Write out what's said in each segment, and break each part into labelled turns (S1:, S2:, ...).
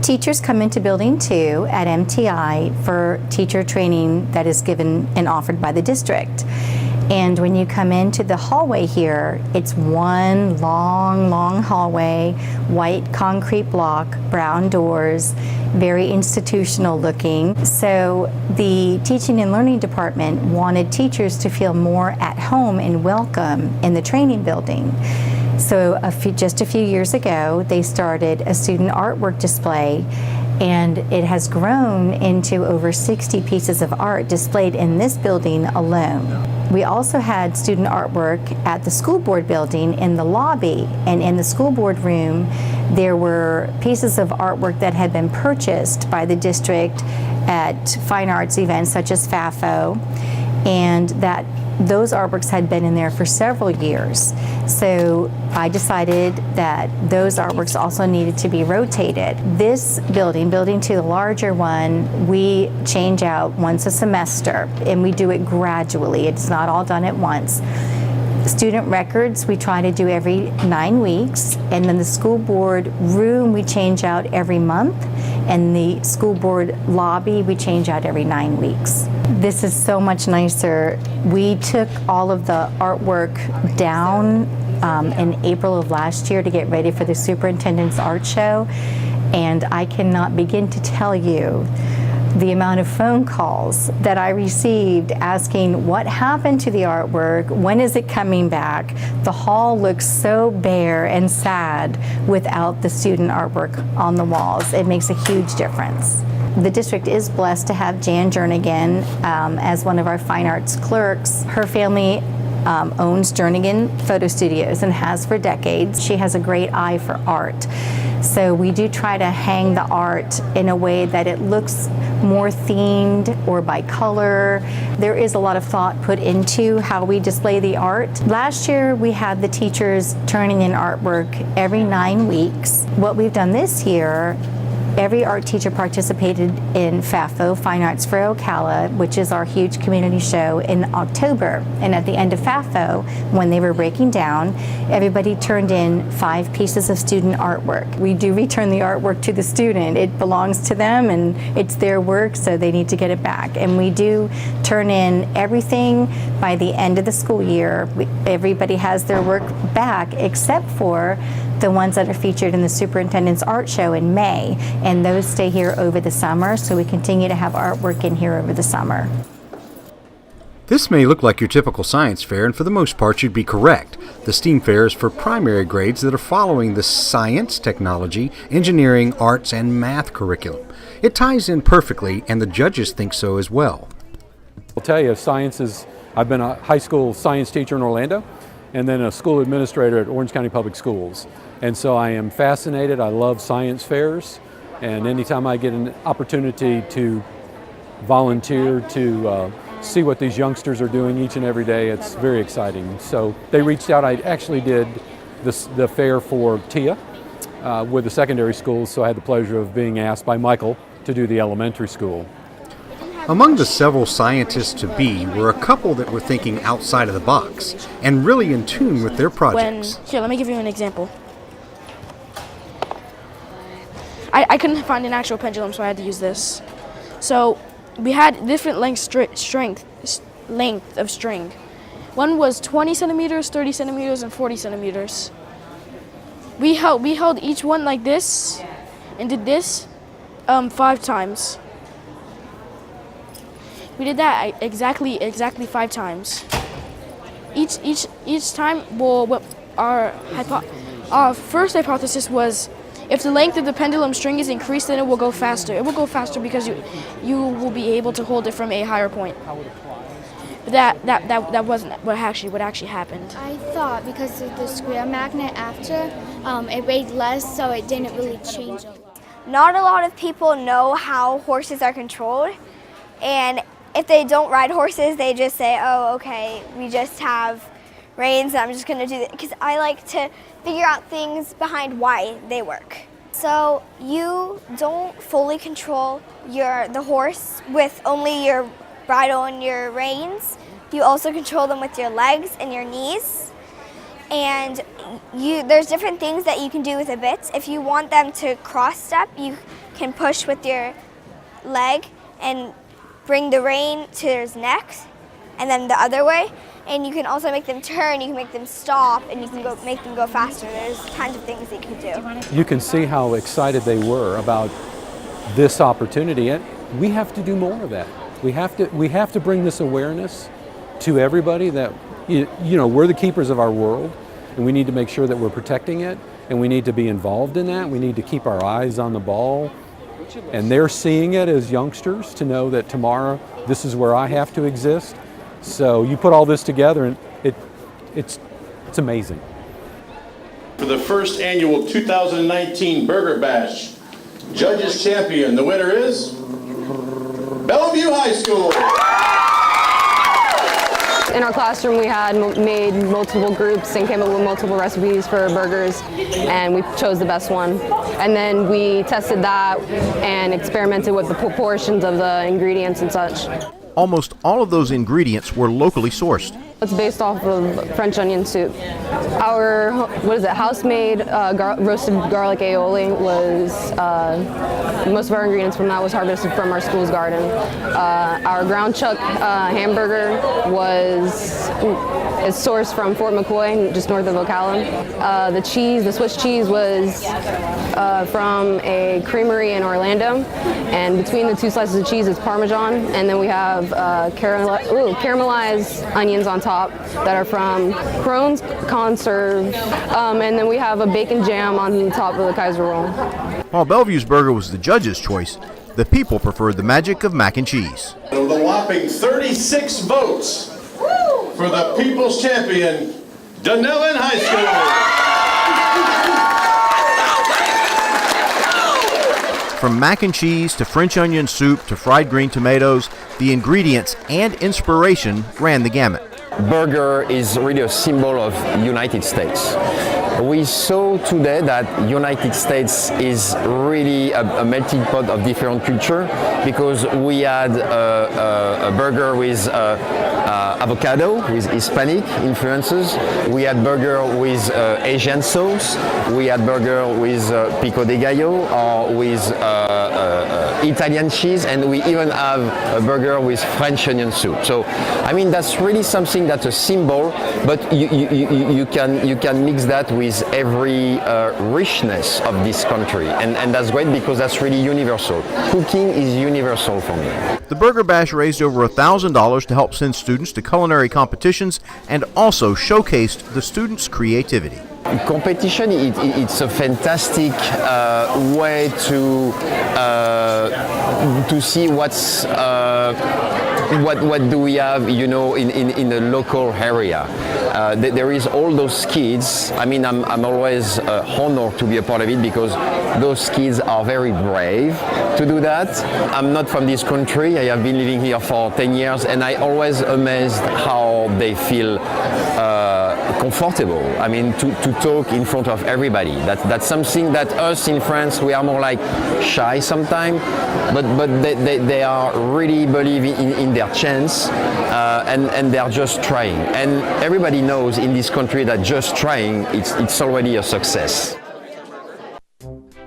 S1: Teachers come into Building 2 at MTI for teacher training that is given and offered by the district. And when you come into the hallway here, it's one long hallway, white concrete block, brown doors, very institutional looking. So the teaching and learning department wanted teachers to feel more at home and welcome in the training building. So just a few years ago, they started a student artwork display, and it has grown into over 60 pieces of art displayed in this building alone. We also had student artwork at the school board building in the lobby, and in the school board room there were pieces of artwork that had been purchased by the district at fine arts events such as FAFO, and that those artworks had been in there for several years. So I decided that those artworks also needed to be rotated. This building, Building 2, the larger one, we change out once a semester, and we do it gradually. It's not all done at once. Student records we try to do every 9 weeks, and then the school board room we change out every month, and the school board lobby we change out every 9 weeks. This is so much nicer. We took all of the artwork down in April of last year to get ready for the superintendent's art show, and I cannot begin to tell you the amount of phone calls that I received asking what happened to the artwork, when is it coming back. The hall looks so bare and sad without the student artwork on the walls. It makes a huge difference. The district is blessed to have Jan Jernigan as one of our fine arts clerks. Her family owns Jernigan Photo Studios and has for decades. She has a great eye for art. So we do try to hang the art in a way that it looks more themed or by color. There is a lot of thought put into how we display the art. Last year we had the teachers turning in artwork every 9 weeks. What we've done this year, every art teacher participated in FAFO, Fine Arts for Ocala, which is our huge community show in October. And at the end of FAFO, when they were breaking down, everybody turned in 5 pieces of student artwork. We do return the artwork to the student. It belongs to them and it's their work, so they need to get it back. And we do turn in everything by the end of the school year. Everybody has their work back except for the ones that are featured in the superintendent's art show in May, and those stay here over the summer, so we continue to have artwork in here over the summer.
S2: This may look like your typical science fair, and for the most part you'd be correct. The STEAM fair is for primary grades that are following the science, technology, engineering, arts, and math curriculum. It ties in perfectly, and the judges think so as well.
S3: I'll tell you, I've been a high school science teacher in Orlando, and then a school administrator at Orange County Public Schools. And so I am fascinated. I love science fairs, and anytime I get an opportunity to volunteer to see what these youngsters are doing each and every day, it's very exciting. So they reached out. I actually did the fair for TIA with the secondary schools, so I had the pleasure of being asked by Michael to do the elementary school.
S2: Among the several scientists-to-be were a couple that were thinking outside of the box and really in tune with their projects.
S4: Here, let me give you an example. I couldn't find an actual pendulum, so I had to use this. So we had different length of string. One was 20 centimeters, 30 centimeters, and 40 centimeters. We held each one like this and did this 5 times. We did that exactly 5 times. Each time, well, our first hypothesis was if the length of the pendulum string is increased, then it will go faster. It will go faster because you will be able to hold it from a higher point. But that wasn't what actually happened.
S5: I thought because of the square magnet after, it weighed less, so it didn't really change a lot.
S6: Not a lot of people know how horses are controlled, and if they don't ride horses, they just say, oh, okay, we just have reins, I'm just gonna do it. Because I like to figure out things behind why they work. So you don't fully control the horse with only your bridle and your reins. You also control them with your legs and your knees. and there's different things that you can do with the bits. If you want them to cross step, you can push with your leg and bring the rein to their necks, and then the other way. And you can also make them turn, you can make them stop, and you can make them go faster. There's tons of things that you can do.
S3: You can see how excited they were about this opportunity, and we have to do more of that. We have to bring this awareness to everybody that you know, we're the keepers of our world, and we need to make sure that we're protecting it, and we need to be involved in that. We need to keep our eyes on the ball, and they're seeing it as youngsters to know that tomorrow this is where I have to exist. So you put all this together, and it's amazing.
S7: For the first annual 2019 Burger Bash, Judges Champion, the winner is Bellevue High School.
S8: In our classroom, we had made multiple groups and came up with multiple recipes for burgers, and we chose the best one. And then we tested that and experimented with the proportions of the ingredients and such.
S9: Almost all of those ingredients were locally sourced.
S8: It's based off of French onion soup. Our, house-made roasted garlic aioli was, most of our ingredients from that was harvested from our school's garden. Our ground chuck hamburger is sourced from Fort McCoy, just north of Ocala. The Swiss cheese was from a creamery in Orlando, and between the two slices of cheese is Parmesan, and then we have caramelized onions on top that are from Crohn's conserve, and then we have a bacon jam on top of the Kaiser roll.
S9: While Bellevue's burger was the judge's choice, the people preferred the magic of mac and cheese.
S7: With a whopping 36 votes for the People's Champion, Dunellen High School.
S9: From mac and cheese to French onion soup to fried green tomatoes, the ingredients and inspiration ran the gamut.
S10: Burger is really a symbol of United States. We saw today that United States is really a melting pot of different culture, because we had a burger with avocado, with Hispanic influences. We had burger with Asian sauce. We had burger with pico de gallo or with Italian cheese, and we even have a burger with French onion soup. So, I mean, that's really something that's a symbol, but you can mix that with every richness of this country, and that's great because that's really universal. Cooking is universal for me.
S9: The Burger Bash raised over $1,000 to help send students to culinary competitions and also showcased the students' creativity.
S10: Competition, it's a fantastic way to see what do we have, you know, in the local area. There is all those kids. I mean, I'm always honored to be a part of it, because those kids are very brave to do that. I'm not from this country. I have been living here for 10 years, and I always amazed how they feel comfortable. I mean, to talk in front of everybody. That's something that us in France, we are more like shy sometimes, but they are really believing in their chance, and they are just trying. And everybody knows in this country that just trying, it's already a success.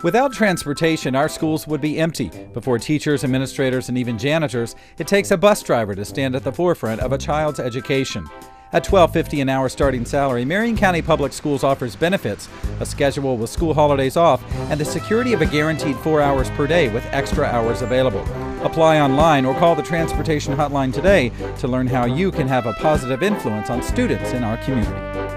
S11: Without transportation, our schools would be empty. Before teachers, administrators, and even janitors, it takes a bus driver to stand at the forefront of a child's education. At $12.50 an hour starting salary, Marion County Public Schools offers benefits, a schedule with school holidays off, and the security of a guaranteed 4 hours per day with extra hours available. Apply online or call the transportation hotline today to learn how you can have a positive influence on students in our community.